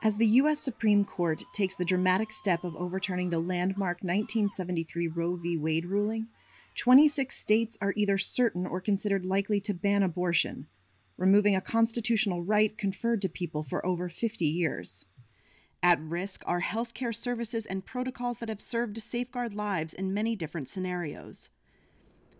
As the U.S. Supreme Court takes the dramatic step of overturning the landmark 1973 Roe v. Wade ruling, 26 states are either certain or considered likely to ban abortion, removing a constitutional right conferred to people for over 50 years. At risk are healthcare services and protocols that have served to safeguard lives in many different scenarios.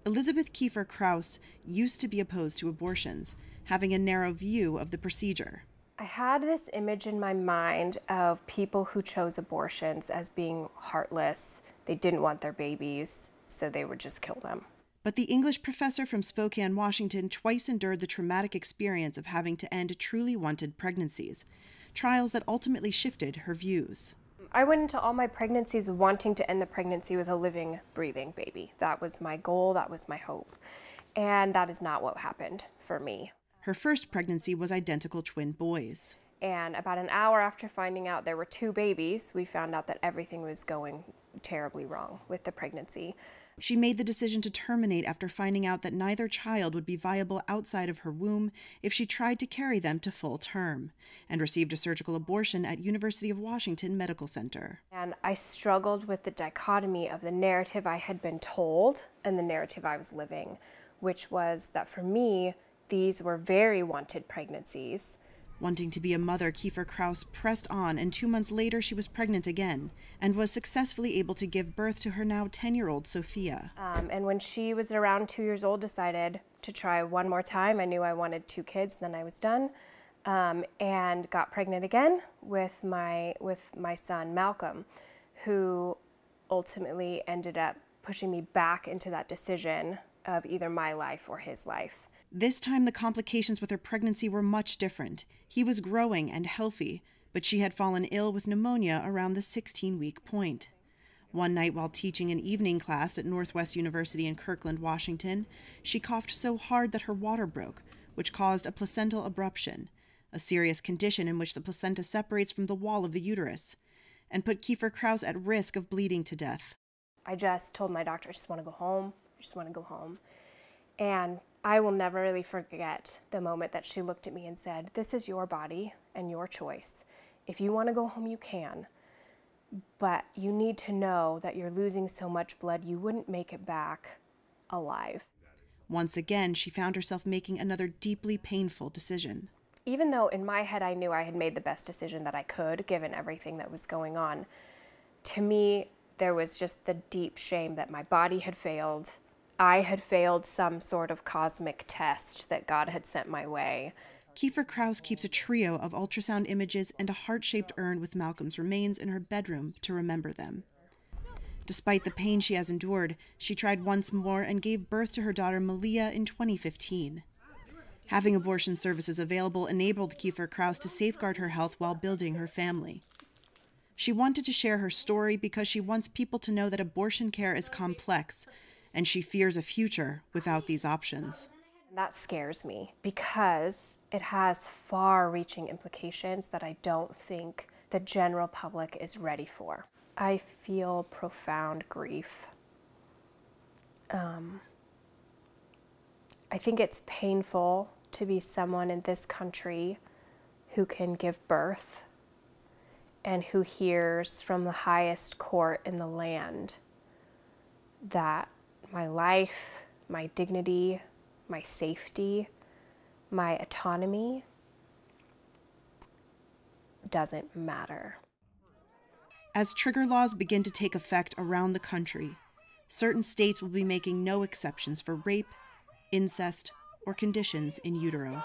Elisabeth Keifer-Kraus used to be opposed to abortions, having a narrow view of the procedure. I had this image in my mind of people who chose abortions as being heartless. They didn't want their babies, so they would just kill them. But the English professor from Spokane, Washington, twice endured the traumatic experience of having to end truly wanted pregnancies, trials that ultimately shifted her views. I went into all my pregnancies wanting to end the pregnancy with a living, breathing baby. That was my goal, that was my hope. And that is not what happened for me. Her first pregnancy was identical twin boys. And about an hour after finding out there were 2 babies, we found out that everything was going terribly wrong with the pregnancy. She made the decision to terminate after finding out that neither child would be viable outside of her womb if she tried to carry them to full term, and received a surgical abortion at University of Washington Medical Center. And I struggled with the dichotomy of the narrative I had been told and the narrative I was living, which was that for me, these were very wanted pregnancies. Wanting to be a mother, Keifer-Kraus pressed on, and 2 months later she was pregnant again and was successfully able to give birth to her now 10-year-old Sophia. And when she was around 2 years old, decided to try one more time. I knew I wanted 2 kids, then I was done, and got pregnant again with my son, Malcolm, who ultimately ended up pushing me back into that decision of either my life or his life. This time the complications with her pregnancy were much different. He was growing and healthy, but she had fallen ill with pneumonia around the 16-week point. One night while teaching an evening class at Northwest University in Kirkland, Washington, she coughed so hard that her water broke, which caused a placental abruption, a serious condition in which the placenta separates from the wall of the uterus, and put Keifer-Kraus at risk of bleeding to death. I just told my doctor, I just want to go home. I just want to go home. And I will never really forget the moment that she looked at me and said, "This is your body and your choice. If you want to go home, you can. But you need to know that you're losing so much blood, you wouldn't make it back alive." Once again, she found herself making another deeply painful decision. Even though in my head I knew I had made the best decision that I could, given everything that was going on, to me, there was just the deep shame that my body had failed. I had failed some sort of cosmic test that God had sent my way. Keifer-Kraus keeps a trio of ultrasound images and a heart-shaped urn with Malcolm's remains in her bedroom to remember them. Despite the pain she has endured, she tried once more and gave birth to her daughter Malia in 2015. Having abortion services available enabled Keifer-Kraus to safeguard her health while building her family. She wanted to share her story because she wants people to know that abortion care is complex, and she fears a future without these options. That scares me because it has far-reaching implications that I don't think the general public is ready for. I feel profound grief. I think it's painful to be someone in this country who can give birth and who hears from the highest court in the land that my life, my dignity, my safety, my autonomy doesn't matter. As trigger laws begin to take effect around the country, certain states will be making no exceptions for rape, incest, or conditions in utero.